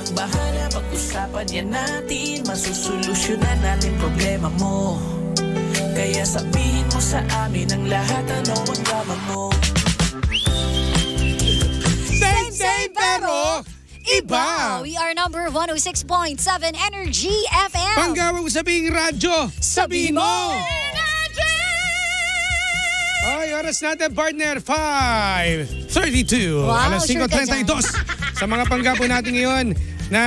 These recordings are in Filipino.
nang bahala, pag-usapan yan natin, masusolusyonan natin problema mo. Kaya sabihin mo sa amin ang lahat, ano ang drama mo. Same pero iba. We are number 106.7 Energy FM. Panggawang sabing radyo, sabihin mo. Ay, oras natin, partner, 5:32. Wow, Alas sure ka 5:32. Sa mga panggapo natin ngayon na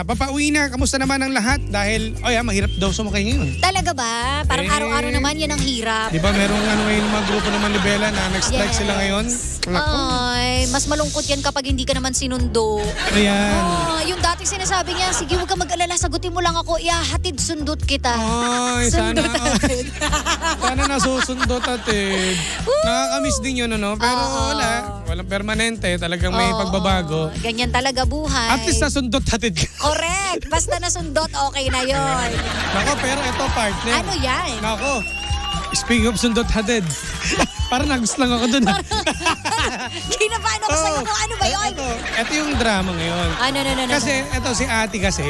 papauwi na, kamusta naman ang lahat? Dahil, mahirap daw sumakay ngayon. Talaga ba? Parang araw-araw naman yan ang hirap. Di ba merong ngayon mga grupo naman ni Bella na nag-strike sila ngayon? Ay, mas malungkot yan kapag hindi ka naman sinundo. Ayan. Yung dating sinasabi niya, sige huwag ka mag-alala, sagutin mo lang ako, ihahatid sundot kita. Ay, Sundot sana. Sana nasusundot atid. Nakakamiss din yun, ano? Pero wala. Walang permanente. Talagang may pagbabago. Ganyan talaga buhay. At least nasundot atid ka. Correct. Basta nasundot, okay na yon. Nako, pero ito partner. Ano yan? Nako. Speaking of sundot hatid. Parang nagus lang ako dun. Kinabahan ako sa'yo kung ano ba yun? Ito yung drama ngayon. Ano. Kasi ito si ate kasi,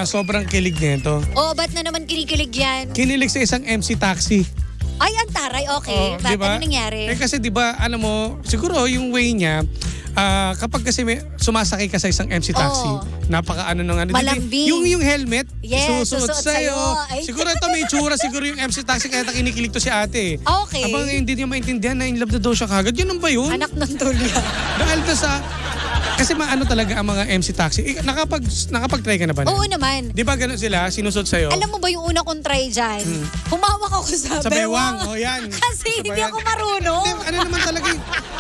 sobrang kilig nito. Ba't na naman kinikilig yan? Kinilig sa isang MC taxi. Ay, ang taray, okay. Ba't diba? ano nangyari? Kasi diba, alam mo, siguro yung way niya, kapag kasi sumasakay ka sa isang MC taxi, napaka-ano nung ano. Malambing. Yung helmet, yes, susuot sa'yo. Ay. Siguro ito may tsura, siguro yung MC taxi, kaya kinikilig to si ate. Okay. Abang hindi niya maintindihan na in love na daw siya kagad. Yun ba yun? Anak ng tulya. Dahil to sa... Kasi maano talaga ang mga MC taxi. Nakapag-try ka na ba? Oo naman. Di ba ganun sila? Sinusot sa'yo? Alam mo ba yung una kong try dyan? Humawak ako sa bewang. O yan. Kasi hindi ako marunong. Ano naman talaga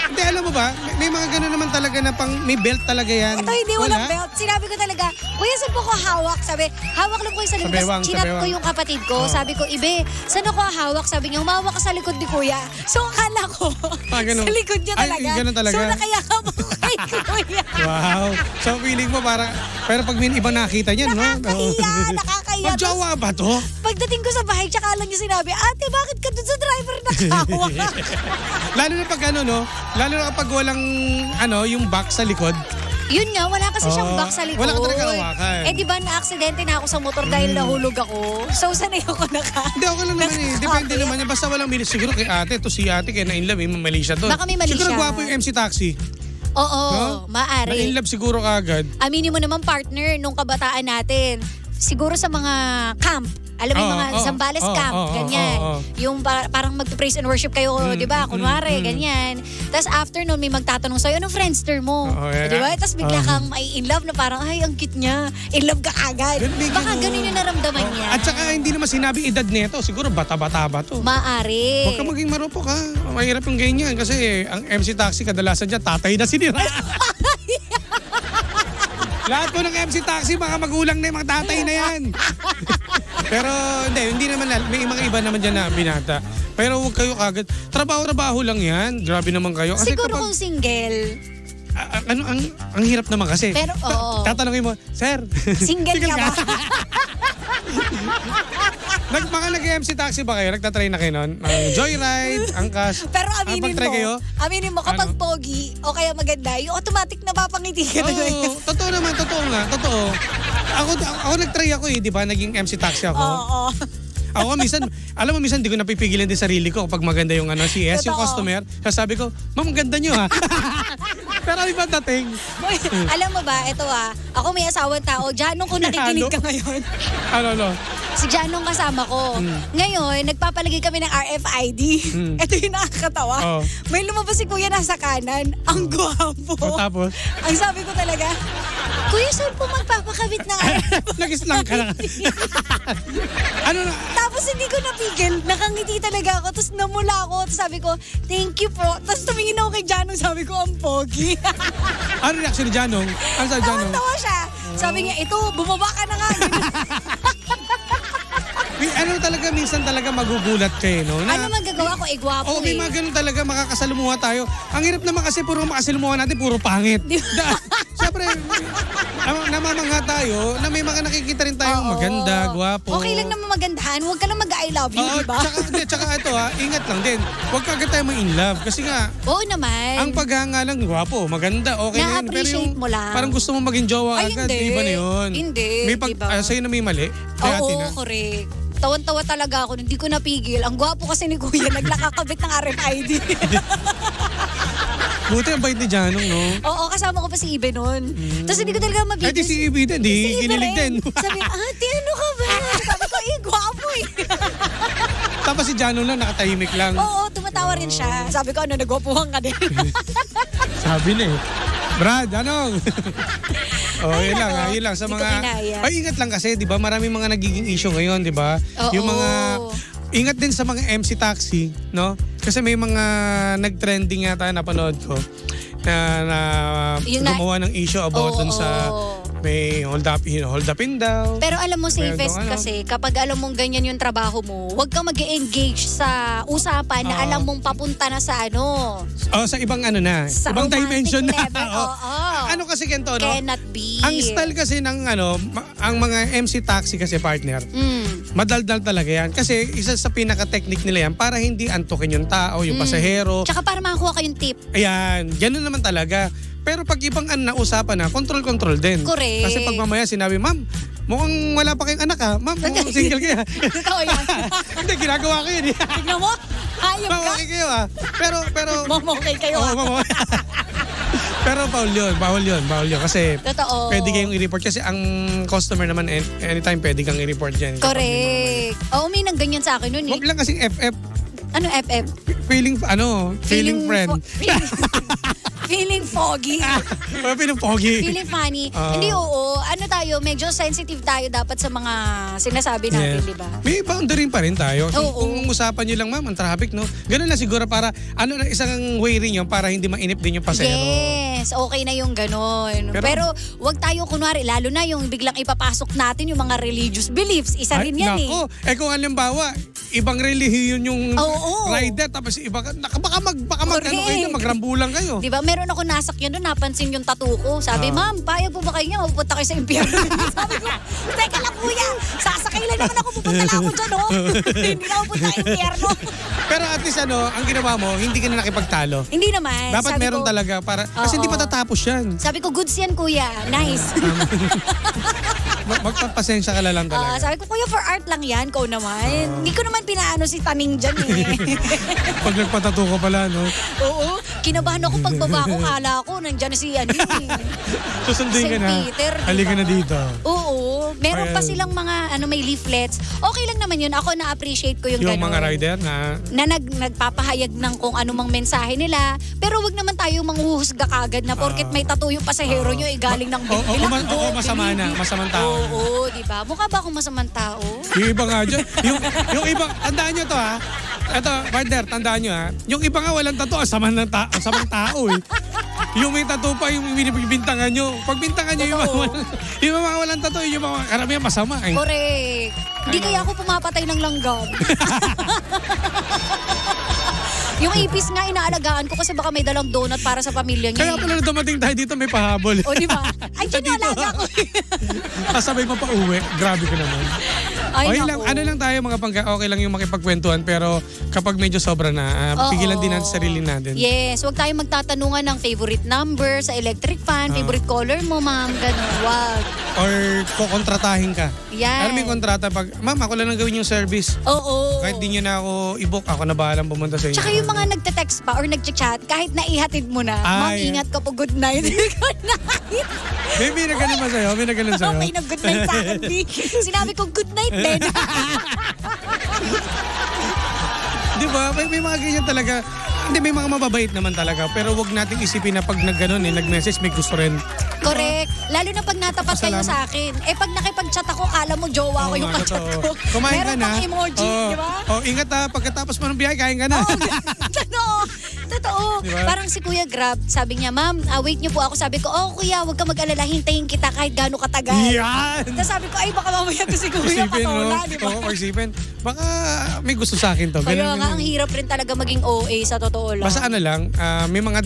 hindi, alam mo ba? May mga ganun naman talaga na may belt talaga yan. Ito hindi walang belt. Sinabi ko talaga, kuya, saan po ko hawak? Sabi, hawak lang po yung sa likod. bewang, Tapos chinat bewang. ko yung kapatid ko. Sabi ko, Ibe, saan ako hawak? Sabi niya, humawak ka sa likod ni kuya. So akala ko, ganun. sa likod niya talaga. Ay, ganun talaga. So nakayakap ako kay kuya. Wow. So feeling mo parang, pero pag may ibang nakita niyan, no? Nakakahiya. Magjawa ba to? Pagdating ko sa bahay, tsaka lang niya sinabi, ate, bakit ka dun sa driver nakahawak? Lalo na pag no? Lalo na kapag walang, yung back sa likod. Yun nga, wala kasi siyang back sa likod. Wala ka talaga hawakan. Di ba na-aksidente na ako sa motor dahil nahulog ako? So, sanay ako Hindi, ako lang naman eh. Depende naman yan. Basta walang milis. Siguro kay ate, to si ate, kaya na-inlove eh. Mali siya to. Baka may mali siguro siya. gwapo yung MC taxi. Oo, maaari. Na-inlove siguro kagad. Aminin mo naman, partner, nung kabataan natin, siguro sa mga camp, alam mo yung mga Zambales camp, ganyan. Yung parang mag-praise and worship kayo, di ba? Kunwari, ganyan. Tapos after nun, may magtatanong sa'yo, anong friendster mo? Di ba? Tapos bigla kang may in love na parang, ay, ang cute niya. In love ka agad. Baka ganun yung naramdaman niya. At saka hindi naman sinabi edad nito. Siguro bata-bata ba to? Maaari. Huwag ka maging marupok ha. Mahirap yung ganyan. Kasi ang MC taxi kadalasan dyan, tatay na sinira. Lahat po ng MC taxi, mga magulang na yung mga tatay na yan. Pero hindi naman, may mga iba naman dyan na binata. Pero huwag kayo kagad. Trabaho lang yan. Grabe naman kayo. Kasi siguro kung single. Ang hirap naman kasi. Pero tatanungin mo, sir. Single ka ba? Mga nag-MC taxi ba kayo? Nagtatry na kayo nun? Joyride, angkas. Pero aminin mo, kapag Ano? pogi o kaya maganda, yung automatic na papangiti ka na Oo, totoo naman, totoo nga, totoo. Ako nag-try ako di ba? Naging MC taxi ako. Oo. Ako minsan, alam mo minsan di ko napipigilan din sarili ko kapag maganda yung CS, yung customer. Sabi ko, ma'am, ganda nyo ha. Pero iba dating. Boy, alam mo ba, ito ako may asawang tao, Janong kung nakikinig ka ngayon. Ano? Si Janong kasama ko. Ngayon, nagpapalagay kami ng RFID. Ito yung nakakatawa. May lumabas si kuya nasa kanan. Ang gwapo. Tapos? Ang sabi ko talaga, kuya, saan po magpapakabit ng RFID? Nag-islang ka na. Tapos hindi ko napigil. Nakangiti talaga ako. Tapos namula ako. Tapos sabi ko, thank you po. Tapos tumingin ako kay Janong. Sabi ko, ang pogi. Ano reaction ni Janong? Ano sa Janong? Tawa siya. Sabi niya, ito, bumaba ka na nga. Talaga, minsan talaga magugulat kayo, no? Ano magagawa ko? Gwapo may mga ganun talaga, makakasalumuha tayo. Ang hirap naman kasi puro makasalumuha natin, puro pangit. Siyempre, namamangha tayo na may mga nakikita rin tayong maganda, gwapo. Okay lang naman magandahan. Huwag ka lang mag-I love you, di ba? Tsaka ito ingat lang din. Huwag ka agad tayo ma-in love. Kasi nga, Oo naman. ang paghanga lang, gwapo, maganda, okay na yun. Pero Na-appreciate mo lang. parang gusto mo maging jowa Ay, agad, hindi. iba na yun. Hindi, diba? Sa'yo na may mali. Kaya Oo, Tina. correct. Tawan-tawa talaga ako. Hindi ko napigil. Ang gwapo kasi ni Kuya. Naglakakabit ng RFID. Buti ang bait ni Janong, no? Oo, kasama ko pa si Ibe noon. Tapos hindi ko talaga mabigil. Ay, di si Ibi din, di Si Ibe kinilig rin. din. Sabi, ate, ano ka ba? Sabi ko, gwapo eh. Tapos si Janong lang, nakatahimik lang. Oo, tumatawa rin siya. Sabi ko, nagwapuhan ka din. Sabi na eh. Brad, Janong! Ay, yun lang, nako. yun lang sa Hindi ko mga... kinaya. Ay, ingat lang kasi, di ba? Maraming mga nagiging issue ngayon, di ba? Oo. Yung mga... Ingat din sa mga MC taxi, no? Kasi may mga nag-trending yata napanood ko na gumawa ng issue about dun sa may hold up in daw. Pero alam mo, safest Ano? kasi kapag alam mong ganyan yung trabaho mo, huwag kang mag-engage sa usapan na alam mong papunta na sa ano. Sa ibang ano na. Sa ibang romantic dimension na. level. Oo. Ano kasi ganito, no? Cannot be. Ang style kasi ng ang mga MC taxi kasi partner, madaldal talaga yan. Kasi isa sa pinaka-technique nila yan para hindi antukin yung tao, yung pasahero. Tsaka para makakuha kayong tip. Ayan, ganun naman talaga. Pero pag ibang na usapan na, control din. Correct. Kasi pag mamaya sinabi, ma'am, mukhang wala pa kayong anak ha. Ma'am, mukhang single kayo ha. Totoo yan. Hindi, ginagawa ko yun. Tignan mo, hayop Ma'am, ka. okay kayo ha. Pero... Okay kayo Oo, ma'am. Pero bawal yun. Kasi Totoo. pwede kayong i-report. Kasi ang customer naman, anytime pwede kang i-report dyan. Correct. Oo, may nang ganyan sa akin nun eh. Huwag lang kasing FF. Ano FF? Feeling friend. Feeling foggy. Feeling foggy. Feeling funny. Hindi, oo. Ano tayo, medyo sensitive tayo dapat sa mga sinasabi natin, Yes. di ba? May boundary pa rin tayo. Oo. Kung usapan nyo lang, ma'am, ang traffic, no? Ganun lang siguro para, isang way rin yun para hindi mainip din yung pasero. Yes, okay na yung ganon. Pero- Pero wag tayo kunwari, lalo na yung biglang ipapasok natin yung mga religious beliefs. Isa rin yan eh. Nako, kung halimbawa, ibang relihiyon yung Oo. rider, tapos iba, baka Correct. magrambulan kayo. Di ba, meron ako nasakyan doon, napansin yung tattoo ko. Sabi, ma'am, payag po ba kayo niya? Mapupunta kayo sa impyerno. Sabi ko, teka lang kuya, sasakay lang naman ako, pupunta na ako dyan, oh. Hindi na ako punta sa impyerno. Pero at least ang ginawa mo, hindi ka na nakipagtalo. Hindi naman. Dapat Sabi meron ko, talaga para, kasi hindi Oo. matatapos yan. Sabi ko, goods yan kuya. Nice. Magpapasensya ka na lang talaga. Sabi ko, kuya, for art lang yan. Ko naman. Hindi ko naman pinaano si Taning dyan eh. Pag nagpatato ka pala, no? Oo. Kinabahan ako pagbaba ko. Kala ko, nandyan si Susunduin ka St. na. Peter, diba? Halika na dito. Oo. Meron pa Ayan. silang mga may leaflets. Okay lang naman yun. Ako na-appreciate ko yung Yung ganun. mga rider na Nagpapahayag ng kung anumang mensahe nila. Pero wag naman tayo manghuhusga kagad na porket may tattoo yung pasahero nyo galing ng Oo, masama na. Masamang tao. Oo, di ba? Mukha ba akong masamang tao? Yung iba nga dyan. Yung iba, tandaan nyo to ha. Ito, partner, tandaan nyo ha. Yung iba nga walang tattoo, samang tao eh. Yung may tattoo pa, yung bintangan nyo. Pag bintangan nyo, yung mga walang tattoo, yung mga karamihan masama eh. Correct. Hindi kaya ako pumapatay ng langgam. Yung ipis nga inaalagaan ko kasi baka may dalang donut para sa pamilya niya. Kaya pala na dumating tayo dito, may pahabol. O, di ba? Ay, dyan yung alaga ko. Kasabay mo pa uwi. Grabe ka naman. Ay, Okay naku. lang, ano lang tayo mga okay lang yung makipagkwentuhan pero kapag medyo sobra na, pigilan din natin sarili natin. Yes, huwag tayong magtatanungan ng favorite number sa electric fan, favorite color mo, ma'am. Ganun, wag. Or kukontratahin ka. Yan. Alam mo yung kontrata pag, ma'am, ako lang ang gawin yung service. Oo. Kahit di nyo na ako i-book, ako na bahalang pumunta sa inyo. Tsaka yung mga nagte-text pa or nagchat, kahit naihatid mo na, ma'am, Ay. ingat ka po, good night. Good night. May nagalan ba sa'yo? May nagalan sa'yo? May nag-good night sa akin, B. Sinabi ko, good night din. Di ba? May mga ganyan talaga. Hindi, may mga mababait naman talaga. Pero wag nating isipin na pag nag-ganon nag-message, may gusto rin. Correct. Lalo na pag natapat kayo Pasalamat. sa akin. Pag nakipag-chat ako, kala mo jowa ko yung nga, kachat totoo. ko. Kumain ka Meron na. pang emoji, di ba? Ingat ha. Pagkatapos mo ng biyahe, kain ka na. Ano? Totoo. Diba? Parang si Kuya Grab, sabi niya, ma'am, wait niyo po ako. Sabi ko, kuya, huwag ka mag-alala, hintayin kita kahit gaano katagal. Yan! Tapos sabi ko, ay baka mamaya to si Kuya patola, di ba? Oo, pagsipin. Baka may gusto sa akin to. Kaya nga, ang hirap rin talaga maging OA sa totoo lang. Basta ano lang, may mga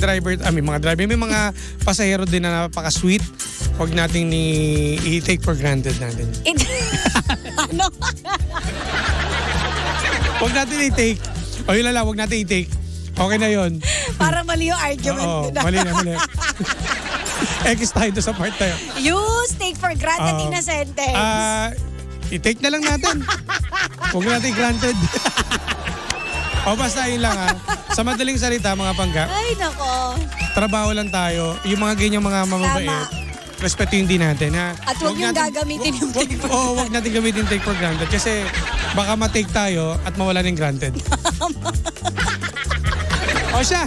may mga pasahero din na napaka-sweet. Huwag nating i-take for granted natin. Ano? Huwag natin i-take. O yun lang, huwag natin i-take. Okay na yun. Para mali yung argument. Oo, mali na. X tayo doon sa part tayo. Use take for granted in a sentence. I-take na lang natin. Huwag natin granted. O basta yun lang Sa madaling salita, mga pangga. Ay, nako. Trabaho lang tayo. Yung mga ganyang mga mamabait. Respetuhin din natin, ha? At huwag yung gagamitin yung take for granted. Huwag natin gamitin take for granted. Kasi baka ma-take tayo at mawala ng granted. O siya.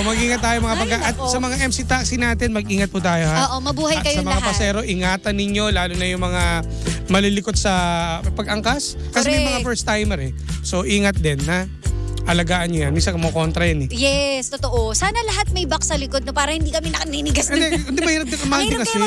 Mag-ingat tayo mga pagka. At sa mga MC taxi natin, mag-ingat po tayo, ha? Oo, mabuhay kayo lahat. At sa mga lahat. pasero, ingatan ninyo, lalo na yung mga malilikot sa pag-angkas. Kasi may mga first timer So, ingat din, ha? Alagaan nyo yan. Minsan kumokontra yan Yes, totoo. Sana lahat may box sa likod na para hindi kami nakaninigas. Hindi mahirap din. Mahal din kasi.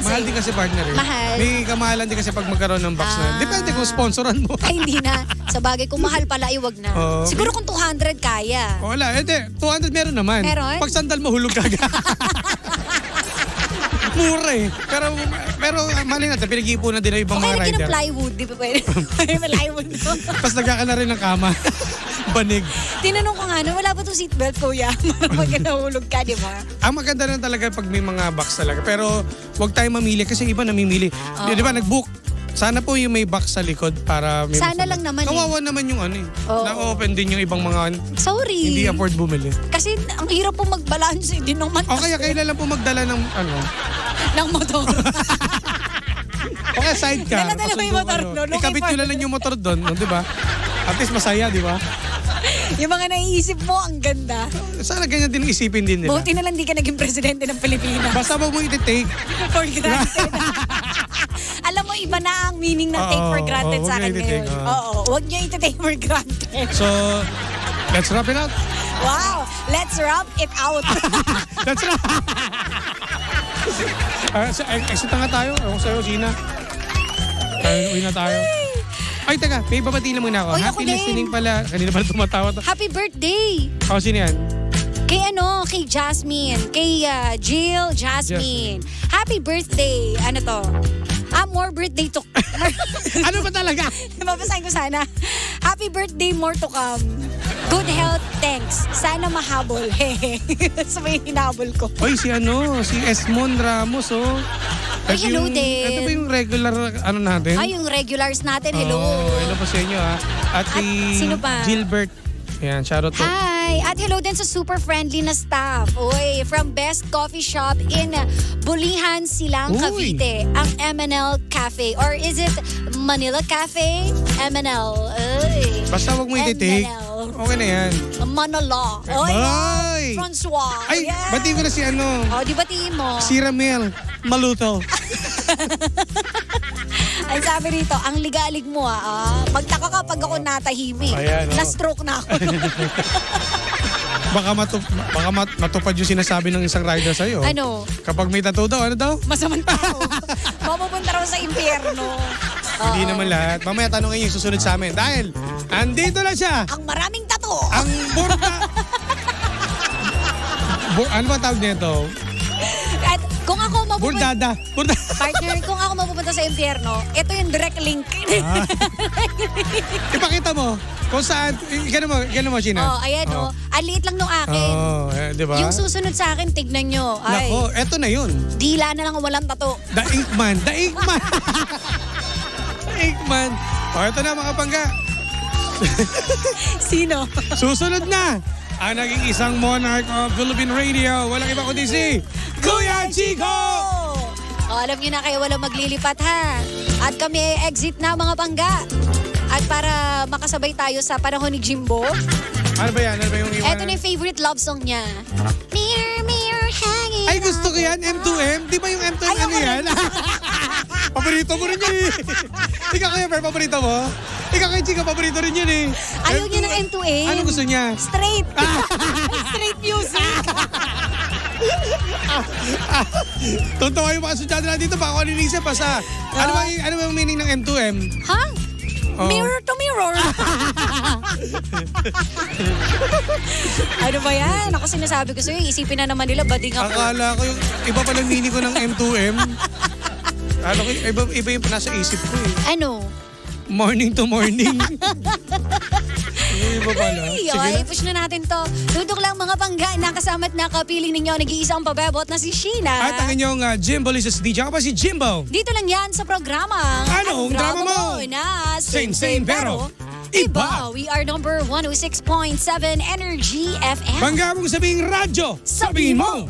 Mahal din kasi partner Mahal. May kamahalan din kasi pag magkaroon ng box na. Depende kung sponsoran mo. Ay, hindi na. Sa bagay, kung mahal pala, iwag na. Siguro kung 200 kaya. Wala. 200 meron naman. Meron? Pag sandal mo, hulog ka agad. Mura Pero mali natin, pinag-iipunan din ng ibang mga rider. Okay, ng plywood. Di ba pwede? Plywood. Tapos nagkaka na rin ng kama. Banig. Tinanong ko nga, wala ba itong seatbelt, kuya? Pag nahulog ka, di ba? Ang maganda na talaga pag may mga box talaga. Pero huwag tayo mamili kasi iba namimili. Di ba, nag-book. Sana po yung may box sa likod para may sana lang naman kawawa naman yung na-open din yung ibang mga sorry. Hindi afford bumili. Kasi ang hirap po mag-balance din ng mantas. O kaya kailan lang po magdala ng ng motor. O kaya sidecar. Dala-dala mo yung motor doon. Ikabit nyo lang yung motor doon, di ba? At least masaya, di ba? Yung mga naiisip mo, ang ganda. Sana ganyan din isipin din nila. Buti na lang di ka naging presidente ng Pilipinas. Basta wag mo iti-take for granted. Alam mo, iba na ang meaning ng take for granted sa akin ngayon. Huwag nyo iti-take for granted. So, let's wrap it out. Wow, let's wrap it out. Let's wrap. Exit na nga tayo. Ewan ko sa'yo, Gina. Uwi na tayo. Ay, teka, may babati na muna ako. Oy, Happy ako listening pala. Kanina pala tumatawa to. Happy birthday! Sino yan? Kay Jasmine. Kay Jill Jasmine. Happy birthday. Ano to? More birthday to... Ano ba talaga? Mabasahin ko sana. Happy birthday, more to come. Good health, thanks. Sana mahabol. So may hinabol ko. Oy, si Esmond Ramos, Ay, hello din. Ito ba yung regular natin? Ay, yung regulars natin, hello. Hello po sa inyo, At sino pa? Gilbert. Ayan, shoutout po. Hi! At hello din sa super friendly na staff. Oy, from Best Coffee Shop in Bulihan, Silang, Cavite. Ang MNL Cafe. Or is it Manila Cafe? MNL. Ay. Basta wag mo iti-take. Okay na yan. Manila. Oy! Francois. Ay, yeah. batiin ko na si di batiin mo. Si Ramel Maluto. Ay, sabi rito, ang ligalig mo magtaka ka pag ako natahimik. Na-stroke na ako. Baka matupad yung sinasabi ng isang rider sa'yo. Ano? Kapag may tattoo daw, ano daw? Masamang tao. Mapupunta raw sa impyerno. Hindi naman lahat. Mamaya tanongin yung susunod sa amin. Dahil, andito na siya. Ang maraming tattoo. Ang burda. Ano ba tawag nito? At kung ako Burdada. Partner, kung ako mapupunta sa impyerno, ito yung direct link. Ipakita mo kung saan. Gano'n mo, Gina. Ayan Ang liit lang nung akin. Diba? Yung susunod sa akin, tignan nyo. Ay, nako, eto na yun. Dila na lang walang tattoo. The Inkman. Inkman. Eto na mga pangga. Sino? Susunod na ang naging isang monarch of Philippine Radio. Walang iba kundi si Kuya Chico! Alam niyo na kayo walang maglilipat, ha? At kami exit na, mga pangga. At para makasabay tayo sa panahon ni Jimbo. Ano ba yan? Yung Ito na yung favorite love song niya. Mirror, mirror, hanging. Ay, gusto ko yan. M2M. Di ba yung M2M yan? Paborito mo rin yun. Ikaw, Kuya Per, paborito mo? Ikaw kay Chika, paborito rin yun eh. Ayaw niya ng M2M. Ano gusto niya? Straight. Straight music. Tuntawa yung mga sudyado na dito. Baka ako nilisip pa sa... Ano ba yung meaning ng M2M? Ha? Oh. Mirror to mirror. Ano ba yan? Ako sinasabi ko sa'yo, isipin na naman nila, bading ako. Akala ko yung iba pa ng meaning ko ng M2M. Akala ko iba yung nasa isip ko eh. Ano? Morning to morning. Iba pala. Ay, Sige na. push na natin to. Dudok lang mga bangga, nakasama at nakapiling ninyo, nag-iisang pabebot na si Sheena. At ang inyong Jimbo Lizas DJ. Ako pa si Jimbo. Dito lang yan sa programa. Anong drama mo? Na Same, pero iba. We are number 106.7 Energy FM. Bangga mong sabihing radyo. Sabihin mo.